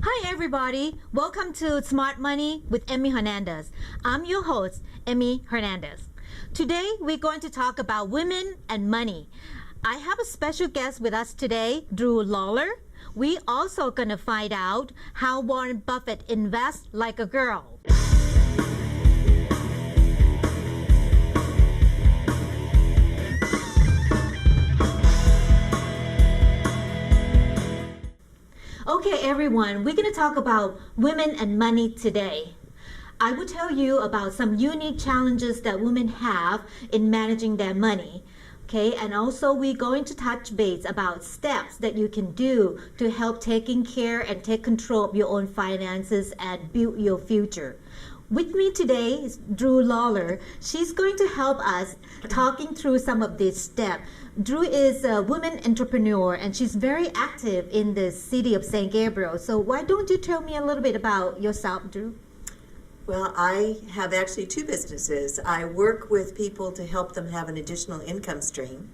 Hi everybody, welcome to Smart Money with Emmy Hernandez. I'm your host, Emmy Hernandez. Today we're going to talk about women and money. I have a special guest with us today, Drue Lawlor. We also going to find out how Warren Buffett invests like a girl. Okay, everyone, we're going to talk about women and money today. I will tell you about some unique challenges that women have in managing their money. Okay, and also we're going to touch base about steps that you can do to help taking care and take control of your own finances and build your future. With me today is Drue Lawlor. She's going to help us talking through some of these steps. Drue is a woman entrepreneur and she's very active in the city of St. Gabriel. So why don't you tell me a little bit about yourself, Drue? Well, I have actually two businesses. I work with people to help them have an additional income stream.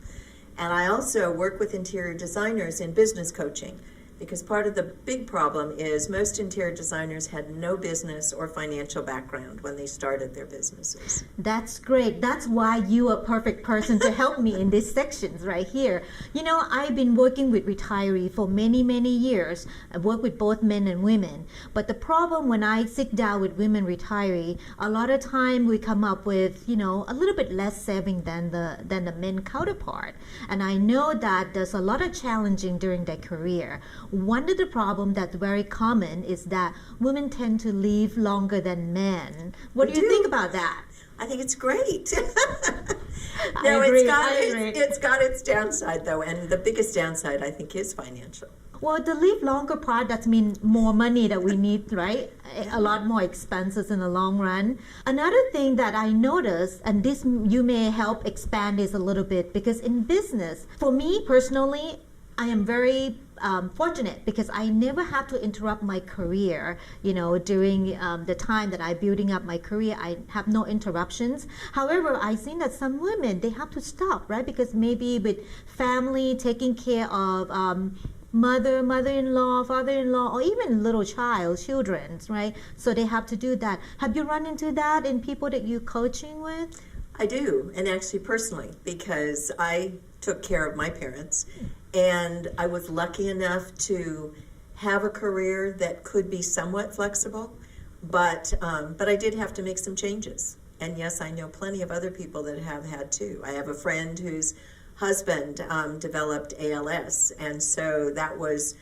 And I also work with interior designers in business coaching, because part of the big problem is most interior designers had no business or financial background when they started their businesses. That's great. That's why you are a perfect person to help me in these sections right here. You know, I've been working with retirees for many, many years. I've worked with both men and women. But the problem when I sit down with women retiree, a lot of time we come up with, you know, a little bit less saving than the men counterpart. And I know that there's a lot of challenging during their career. One of the problems that's very common is that women tend to live longer than men. What do you think about that? I think it's great. No, it's got its downside though, and the biggest downside I think is financial. Well, the live longer part, that means more money that we need, right? A lot more expenses in the long run. Another thing that I noticed, and this you may help expand this a little bit, because in business, for me personally, I am very fortunate because I never had to interrupt my career, you know, during the time that I'm building up my career. I have no interruptions. However, I've seen that some women, they have to stop, right? Because maybe with family, taking care of mother-in-law, father-in-law, or even little children, right? So they have to do that. Have you run into that in people that you're coaching with? I do, and actually personally, because I took care of my parents. And I was lucky enough to have a career that could be somewhat flexible, but I did have to make some changes. And yes, I know plenty of other people that have had to. I have a friend whose husband developed ALS, and so that was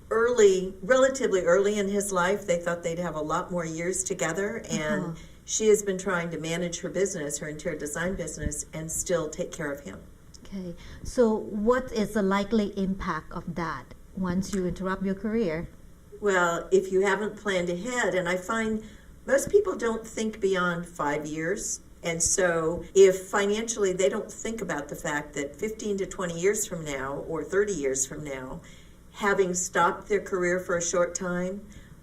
relatively early in his life. They thought they'd have a lot more years together, and she has been trying to manage her business, her interior design business, and still take care of him. Okay, so what is the likely impact of that once you interrupt your career? Well, if you haven't planned ahead, and I find most people don't think beyond 5 years, and so if financially they don't think about the fact that 15 to 20 years from now or 30 years from now, having stopped their career for a short time,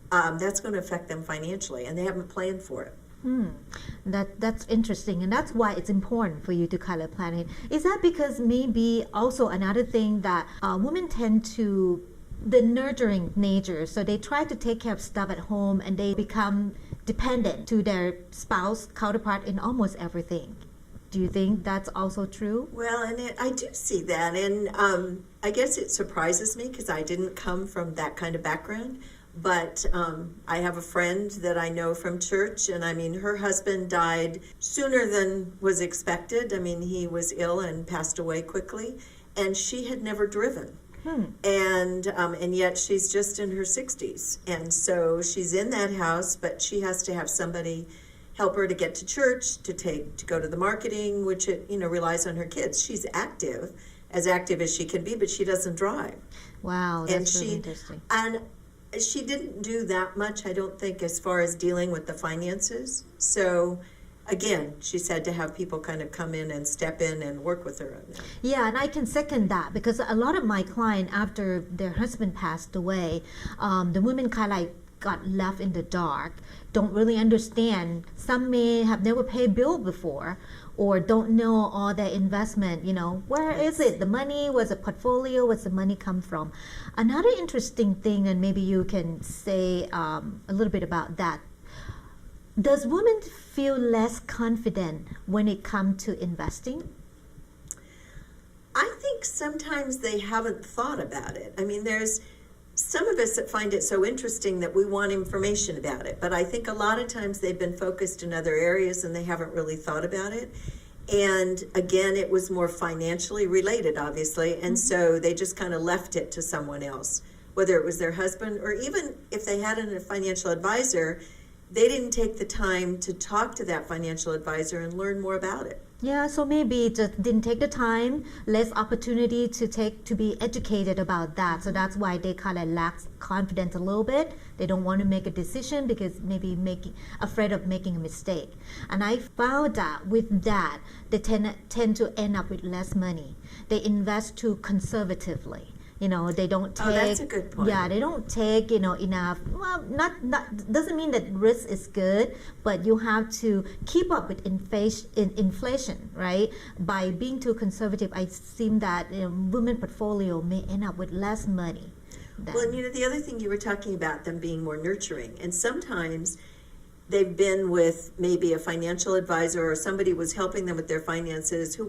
that's going to affect them financially, and they haven't planned for it. That's interesting, and that's why it's important for you to kind of plan it. Is that because maybe also another thing that women tend to the nurturing nature, so they try to take care of stuff at home and they become dependent to their spouse counterpart in almost everything. Do you think that's also true? Well, and I do see that, and I guess it surprises me because I didn't come from that kind of background. But I have a friend that I know from church, and I mean, her husband died sooner than was expected. I mean, he was ill and passed away quickly, and she had never driven. And yet she's just in her 60s. And so she's in that house, but she has to have somebody help her to get to church, to go to the marketing, which relies on her kids. She's active as she can be, but she doesn't drive. Wow, that's really interesting. And she didn't do that much, I don't think, as far as dealing with the finances. So again, she said to have people kind of come in and step in and work with her on that. Yeah, and I can second that, because a lot of my clients, after their husband passed away, the women kind of like got left in the dark, don't really understand. Some may have never paid bill before, or don't know all their investment, where is it? The money, where's the portfolio, where's the money come from? Another interesting thing, and maybe you can say a little bit about that. Does women feel less confident when it comes to investing? I think sometimes they haven't thought about it. I mean, there's some of us that find it so interesting that we want information about it, but I think a lot of times they've been focused in other areas and they haven't really thought about it. And again, it was more financially related, obviously, and so they just kind of left it to someone else, whether it was their husband or even if they had a financial advisor, they didn't take the time to talk to that financial advisor and learn more about it. Yeah, so maybe just didn't take the time, less opportunity to be educated about that. So that's why they kind of lack confidence a little bit. They don't want to make a decision because maybe afraid of making a mistake. And I found that with that, they tend to end up with less money. They invest too conservatively. They don't take. Oh, that's a good point. Yeah, they don't take, enough. Well, not doesn't mean that risk is good, but you have to keep up with inflation, right? By being too conservative, I seem that women portfolio may end up with less money. Well, and the other thing you were talking about them being more nurturing, and sometimes they've been with maybe a financial advisor or somebody was helping them with their finances who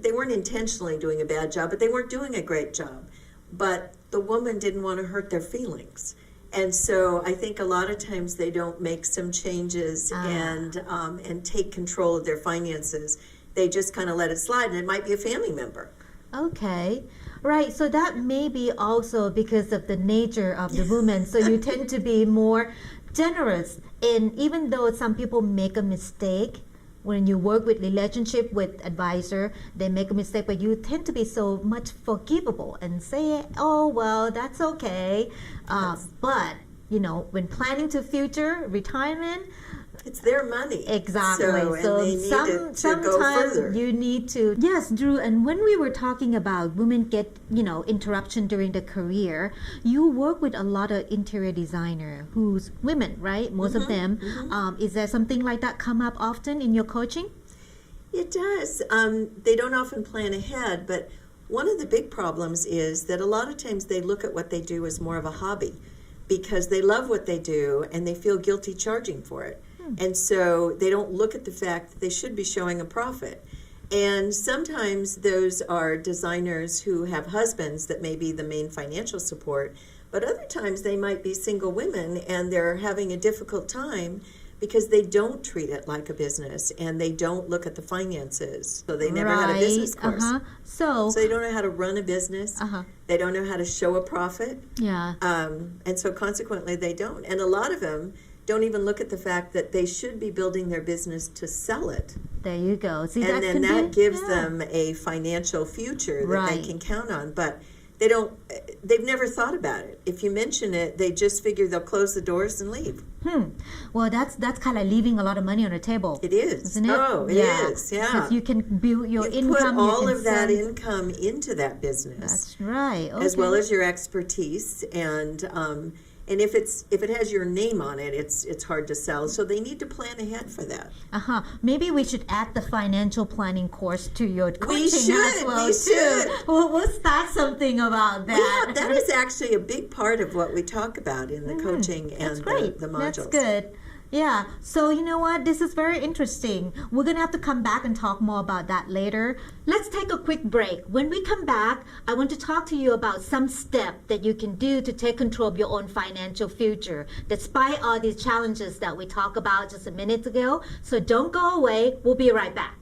they weren't intentionally doing a bad job, but they weren't doing a great job. But the woman didn't want to hurt their feelings. And so I think a lot of times they don't make some changes and take control of their finances. They just kind of let it slide, and it might be a family member. Okay. Right. So that may be also because of the nature of the woman. So you tend to be more generous. And even though some people make a mistake, when you work with relationship with advisor, they make a mistake, but you tend to be so much forgivable and say, oh, well, that's okay. But, when planning to future retirement, it's their money. Exactly. So they need to go further. You need to. Yes, Drue. And when we were talking about women get, interruption during the career, you work with a lot of interior designer who's women, right? Most of them. Is there something like that come up often in your coaching? It does. They don't often plan ahead, but one of the big problems is that a lot of times they look at what they do as more of a hobby because they love what they do and they feel guilty charging for it. And so they don't look at the fact that they should be showing a profit. And sometimes those are designers who have husbands that may be the main financial support, but other times they might be single women and they're having a difficult time because they don't treat it like a business and they don't look at the finances. So they never had a business course. So they don't know how to run a business. They don't know how to show a profit. Yeah. And so consequently they don't. And a lot of them don't even look at the fact that they should be building their business to sell it. There you go. See, and then that gives them a financial future that they can count on. But they've never thought about it. If you mention it, they just figure they'll close the doors and leave. Well, that's kind of leaving a lot of money on the table. It is. Isn't it? Oh, it is. Yeah. Because you can build your income. Put all of that income into that business. That's right. Okay. As well as your expertise and if it has your name on it, it's hard to sell. So they need to plan ahead for that. Maybe we should add the financial planning course to your coaching as well we too. Should. We'll start something about that. Yeah, that is actually a big part of what we talk about in the coaching and the modules. That's good. Yeah, so you know what? This is very interesting. We're going to have to come back and talk more about that later. Let's take a quick break. When we come back, I want to talk to you about some steps that you can do to take control of your own financial future, despite all these challenges that we talked about just a minute ago. So don't go away. We'll be right back.